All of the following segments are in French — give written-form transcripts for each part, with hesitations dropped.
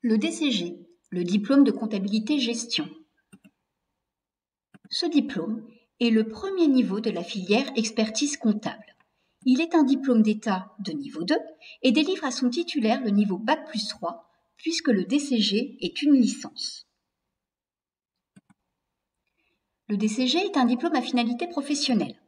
Le DCG, le diplôme de comptabilité gestion. Ce diplôme est le premier niveau de la filière expertise comptable. Il est un diplôme d'État de niveau 2 et délivre à son titulaire le niveau Bac+3, puisque le DCG est une licence. Le DCG est un diplôme à finalité professionnelle.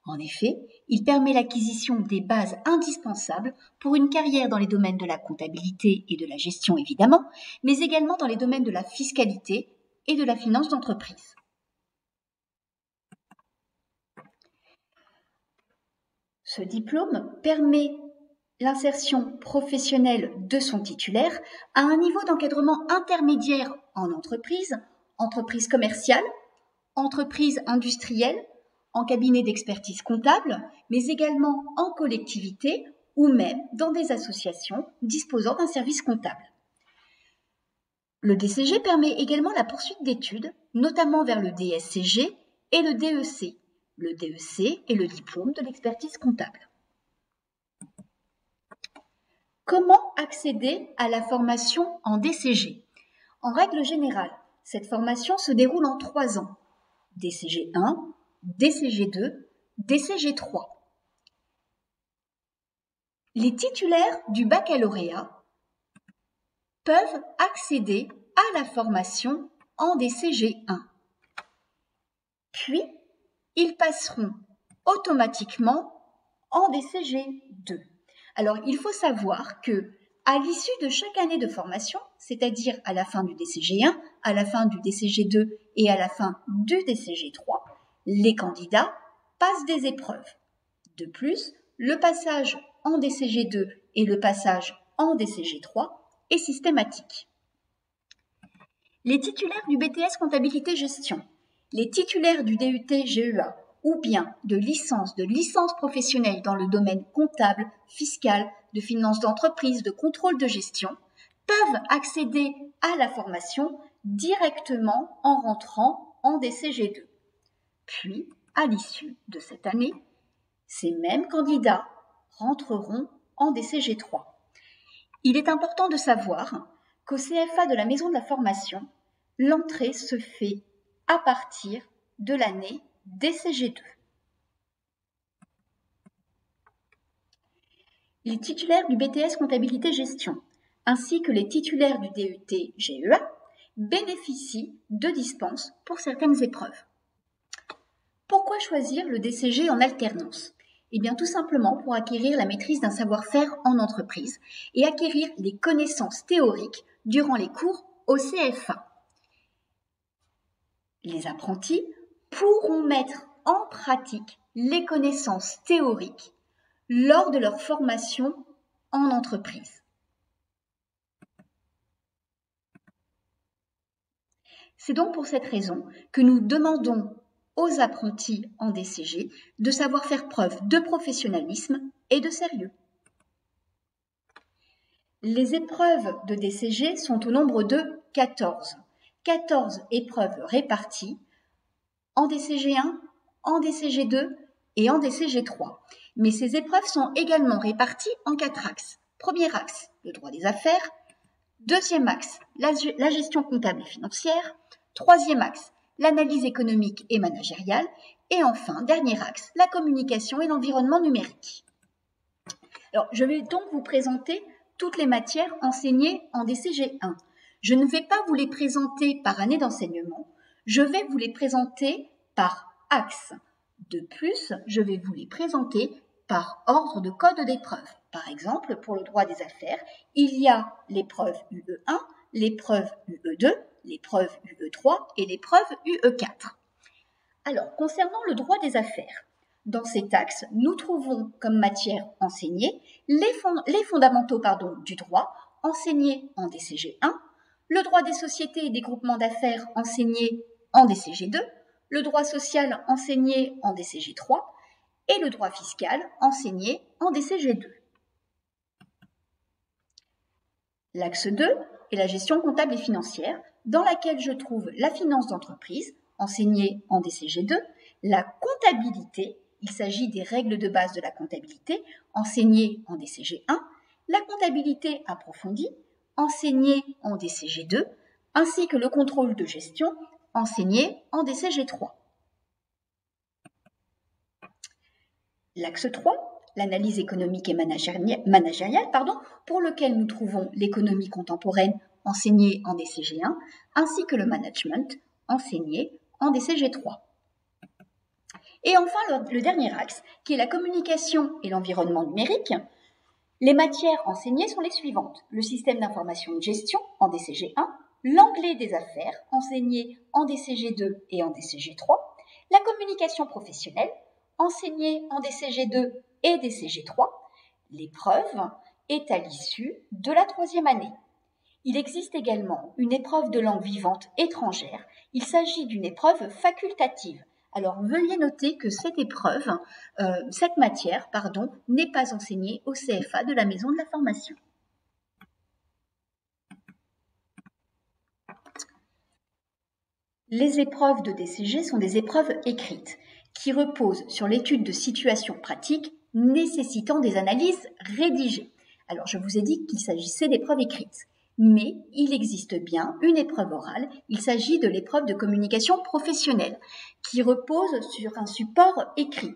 En effet, il permet l'acquisition des bases indispensables pour une carrière dans les domaines de la comptabilité et de la gestion évidemment, mais également dans les domaines de la fiscalité et de la finance d'entreprise. Ce diplôme permet l'insertion professionnelle de son titulaire à un niveau d'encadrement intermédiaire en entreprise, entreprise commerciale, entreprise industrielle, en cabinet d'expertise comptable, mais également en collectivité ou même dans des associations disposant d'un service comptable. Le DCG permet également la poursuite d'études, notamment vers le DSCG et le DEC. Le DEC est le diplôme de l'expertise comptable. Comment accéder à la formation en DCG? En règle générale, cette formation se déroule en 3 ans. DCG 1, DCG 2, DCG 3. Les titulaires du baccalauréat peuvent accéder à la formation en DCG 1. Puis, ils passeront automatiquement en DCG 2. Alors, il faut savoir que à l'issue de chaque année de formation, c'est-à-dire à la fin du DCG 1, à la fin du DCG 2 et à la fin du DCG 3, les candidats passent des épreuves. De plus, le passage en DCG 2 et le passage en DCG 3 est systématique. Les titulaires du BTS Comptabilité Gestion, les titulaires du DUT GEA ou bien de licence professionnelle dans le domaine comptable, fiscal, de finance d'entreprise, de contrôle de gestion, peuvent accéder à la formation directement en rentrant en DCG 2. Puis, à l'issue de cette année, ces mêmes candidats rentreront en DCG 3. Il est important de savoir qu'au CFA de la Maison de la Formation, l'entrée se fait à partir de l'année DCG 2. Les titulaires du BTS Comptabilité Gestion ainsi que les titulaires du DUT GEA bénéficient de dispenses pour certaines épreuves. Pourquoi choisir le DCG en alternance? Eh bien, tout simplement pour acquérir la maîtrise d'un savoir-faire en entreprise et acquérir les connaissances théoriques durant les cours au CFA. Les apprentis pourront mettre en pratique les connaissances théoriques lors de leur formation en entreprise. C'est donc pour cette raison que nous demandons aux apprentis en DCG de savoir faire preuve de professionnalisme et de sérieux. Les épreuves de DCG sont au nombre de 14. 14 épreuves réparties en DCG 1, en DCG 2 et en DCG 3. Mais ces épreuves sont également réparties en 4 axes. Premier axe, le droit des affaires. Deuxième axe, la gestion comptable et financière. Troisième axe, l'analyse économique et managériale. Et enfin, dernier axe, la communication et l'environnement numérique. Alors, je vais donc vous présenter toutes les matières enseignées en DCG 1. Je ne vais pas vous les présenter par année d'enseignement, je vais vous les présenter par axe. De plus, je vais vous les présenter par ordre de code d'épreuve. Par exemple, pour le droit des affaires, il y a l'épreuve UE1, l'épreuve UE2, l'épreuve UE3 et l'épreuve UE4. Alors, concernant le droit des affaires, dans cet axe, nous trouvons comme matière enseignée les fondamentaux du droit enseignés en DCG 1, le droit des sociétés et des groupements d'affaires enseigné en DCG 2, le droit social enseigné en DCG 3 et le droit fiscal enseigné en DCG 2. L'axe 2 est la gestion comptable et financière, dans laquelle je trouve la finance d'entreprise, enseignée en DCG 2, la comptabilité, il s'agit des règles de base de la comptabilité, enseignées en DCG 1, la comptabilité approfondie, enseigné en DCG2, ainsi que le contrôle de gestion enseigné en DCG3. L'axe 3, l'analyse économique et managériale, pour lequel nous trouvons l'économie contemporaine enseignée en DCG1, ainsi que le management enseigné en DCG3. Et enfin, le dernier axe, qui est la communication et l'environnement numérique. Les matières enseignées sont les suivantes. Le système d'information de gestion en DCG1, l'anglais des affaires enseigné en DCG2 et en DCG3, la communication professionnelle enseignée en DCG2 et DCG3. L'épreuve est à l'issue de la 3e année. Il existe également une épreuve de langue vivante étrangère. Il s'agit d'une épreuve facultative. Alors, veuillez noter que cette matière, n'est pas enseignée au CFA de la Maison de la Formation. Les épreuves de DCG sont des épreuves écrites qui reposent sur l'étude de situations pratiques nécessitant des analyses rédigées. Alors, je vous ai dit qu'il s'agissait d'épreuves écrites. Mais il existe bien une épreuve orale, il s'agit de l'épreuve de communication professionnelle, qui repose sur un support écrit.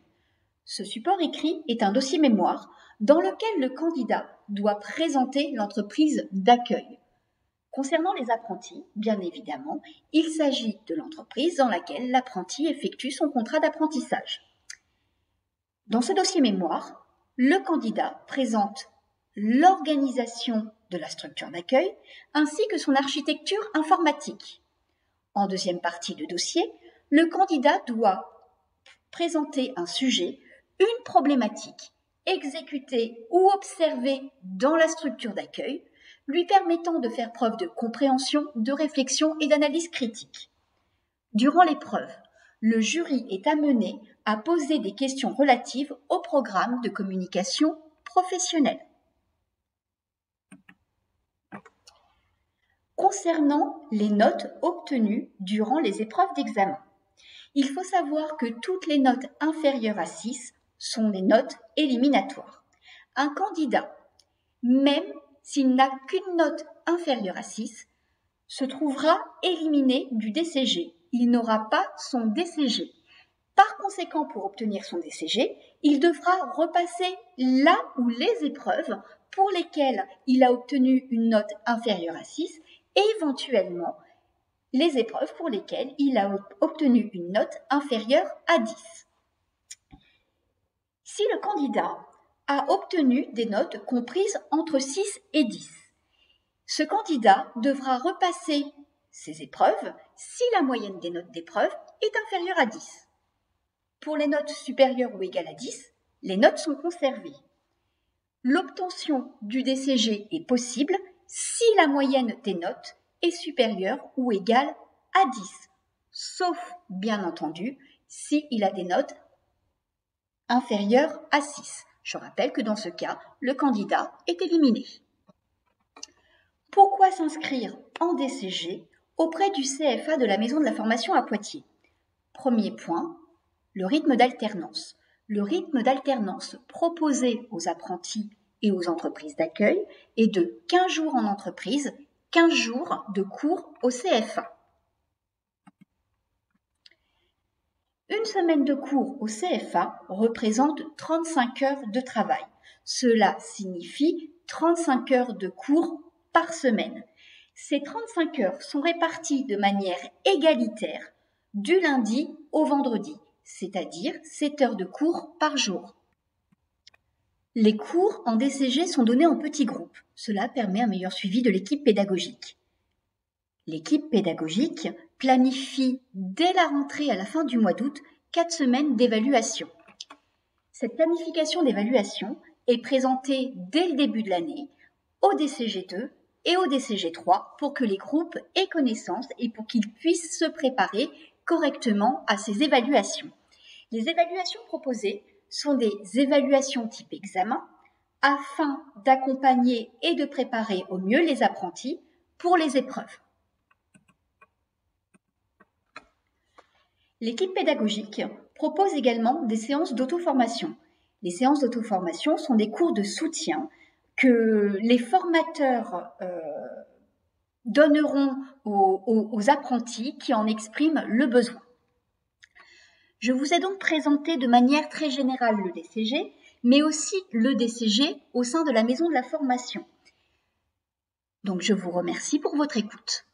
Ce support écrit est un dossier mémoire dans lequel le candidat doit présenter l'entreprise d'accueil. Concernant les apprentis, bien évidemment, il s'agit de l'entreprise dans laquelle l'apprenti effectue son contrat d'apprentissage. Dans ce dossier mémoire, le candidat présente l'organisation de la structure d'accueil, ainsi que son architecture informatique. En deuxième partie de dossier, le candidat doit présenter un sujet, une problématique, exécutée ou observée dans la structure d'accueil, lui permettant de faire preuve de compréhension, de réflexion et d'analyse critique. Durant l'épreuve, le jury est amené à poser des questions relatives au programme de communication professionnelle. Concernant les notes obtenues durant les épreuves d'examen, il faut savoir que toutes les notes inférieures à 6 sont des notes éliminatoires. Un candidat, même s'il n'a qu'une note inférieure à 6, se trouvera éliminé du DCG. Il n'aura pas son DCG. Par conséquent, pour obtenir son DCG, il devra repasser la ou les épreuves pour lesquelles il a obtenu une note inférieure à 6 et éventuellement les épreuves pour lesquelles il a obtenu une note inférieure à 10. Si le candidat a obtenu des notes comprises entre 6 et 10, ce candidat devra repasser ses épreuves si la moyenne des notes d'épreuve est inférieure à 10. Pour les notes supérieures ou égales à 10, les notes sont conservées. L'obtention du DCG est possible si la moyenne des notes est supérieure ou égale à 10, sauf, bien entendu, s'il a des notes inférieures à 6. Je rappelle que dans ce cas, le candidat est éliminé. Pourquoi s'inscrire en DCG auprès du CFA de la Maison de la Formation à Poitiers? Premier point, le rythme d'alternance. Le rythme d'alternance proposé aux apprentis et aux entreprises d'accueil est de 15 jours en entreprise, 15 jours de cours au CFA. Une semaine de cours au CFA représente 35 heures de travail. Cela signifie 35 heures de cours par semaine. Ces 35 heures sont réparties de manière égalitaire du lundi au vendredi, c'est-à-dire 7 heures de cours par jour. Les cours en DCG sont donnés en petits groupes. Cela permet un meilleur suivi de l'équipe pédagogique. L'équipe pédagogique planifie dès la rentrée à la fin du mois d'août 4 semaines d'évaluation. Cette planification d'évaluation est présentée dès le début de l'année au DCG2 et au DCG3 pour que les groupes aient connaissance et pour qu'ils puissent se préparer correctement à ces évaluations. Les évaluations proposées sont des évaluations type examen afin d'accompagner et de préparer au mieux les apprentis pour les épreuves. L'équipe pédagogique propose également des séances d'auto-formation. Les séances d'auto-formation sont des cours de soutien que les formateurs donneront aux apprentis qui en expriment le besoin. Je vous ai donc présenté de manière très générale le DCG, mais aussi le DCG au sein de la maison de la formation. Donc je vous remercie pour votre écoute.